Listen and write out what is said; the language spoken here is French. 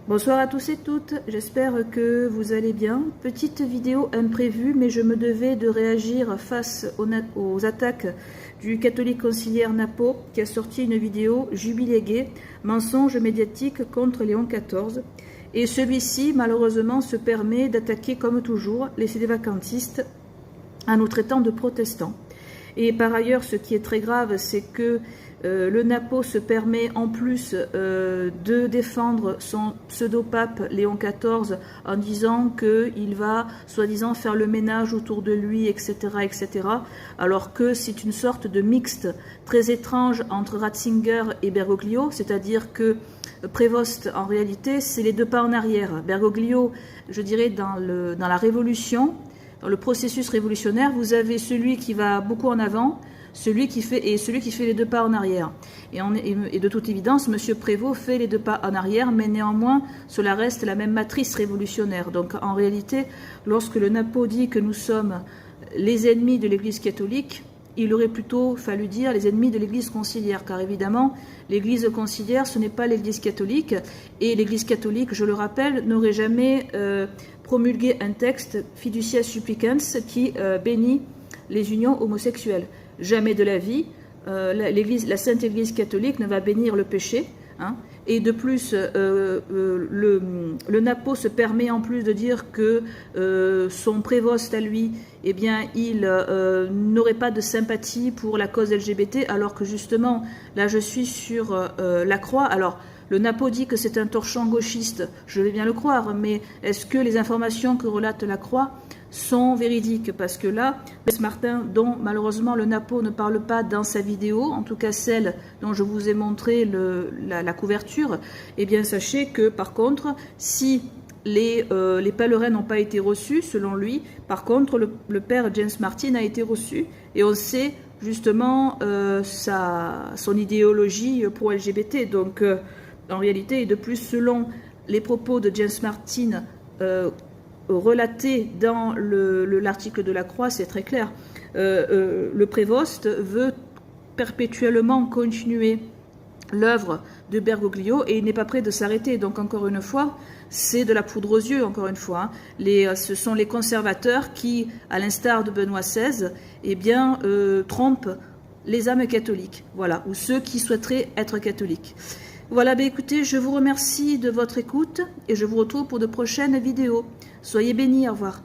Bonsoir à tous et toutes, j'espère que vous allez bien. Petite vidéo imprévue, mais je me devais de réagir face aux attaques du catholique conciliaire Napo, qui a sorti une vidéo Jubilé gay, mensonge médiatique contre Léon XIV. Et celui-ci, malheureusement, se permet d'attaquer, comme toujours, les sédévacantistes en nous traitant de protestants. Et par ailleurs, ce qui est très grave, c'est que le Napo se permet en plus de défendre son pseudo-pape Léon XIV en disant qu'il va soi-disant faire le ménage autour de lui, etc., etc., alors que c'est une sorte de mixte très étrange entre Ratzinger et Bergoglio, c'est-à-dire que Prévost, en réalité, c'est les deux pas en arrière. Bergoglio, je dirais, dans la Révolution, dans le processus révolutionnaire, vous avez celui qui va beaucoup en avant, celui qui fait les deux pas en arrière. Et de toute évidence, M. Prévost fait les deux pas en arrière, mais néanmoins, cela reste la même matrice révolutionnaire. Donc en réalité, lorsque le Napo dit que nous sommes les ennemis de l'Église catholique, il aurait plutôt fallu dire les ennemis de l'Église conciliaire, car évidemment, l'Église conciliaire, ce n'est pas l'Église catholique, et l'Église catholique, je le rappelle, n'aurait jamais promulgué un texte Fiducia Supplicans qui bénit les unions homosexuelles. Jamais de la vie, la Sainte Église catholique ne va bénir le péché. Hein. Et de plus, le Napo se permet en plus de dire que son prévost à lui, eh bien, il n'aurait pas de sympathie pour la cause LGBT, alors que justement, là je suis sur la croix. Alors, le Napo dit que c'est un torchon gauchiste, je vais bien le croire, mais est-ce que les informations que relate la croix sont véridiques? Parce que là, Martin, dont malheureusement le Napo ne parle pas dans sa vidéo, en tout cas celle dont je vous ai montré la couverture, eh bien sachez que par contre, si les pèlerins n'ont pas été reçus, selon lui, par contre le père James Martin a été reçu, et on sait justement son idéologie pro-LGBT, donc en réalité, et de plus, selon les propos de James Martin relatés dans l'article de la Croix, c'est très clair. Le prévost veut perpétuellement continuer l'œuvre de Bergoglio et il n'est pas prêt de s'arrêter. Donc encore une fois, c'est de la poudre aux yeux, encore une fois. Hein. Ce sont les conservateurs qui, à l'instar de Benoît XVI, eh bien, trompent les âmes catholiques, voilà, ou ceux qui souhaiteraient être catholiques. Voilà, ben écoutez, je vous remercie de votre écoute et je vous retrouve pour de prochaines vidéos. Soyez bénis, au revoir.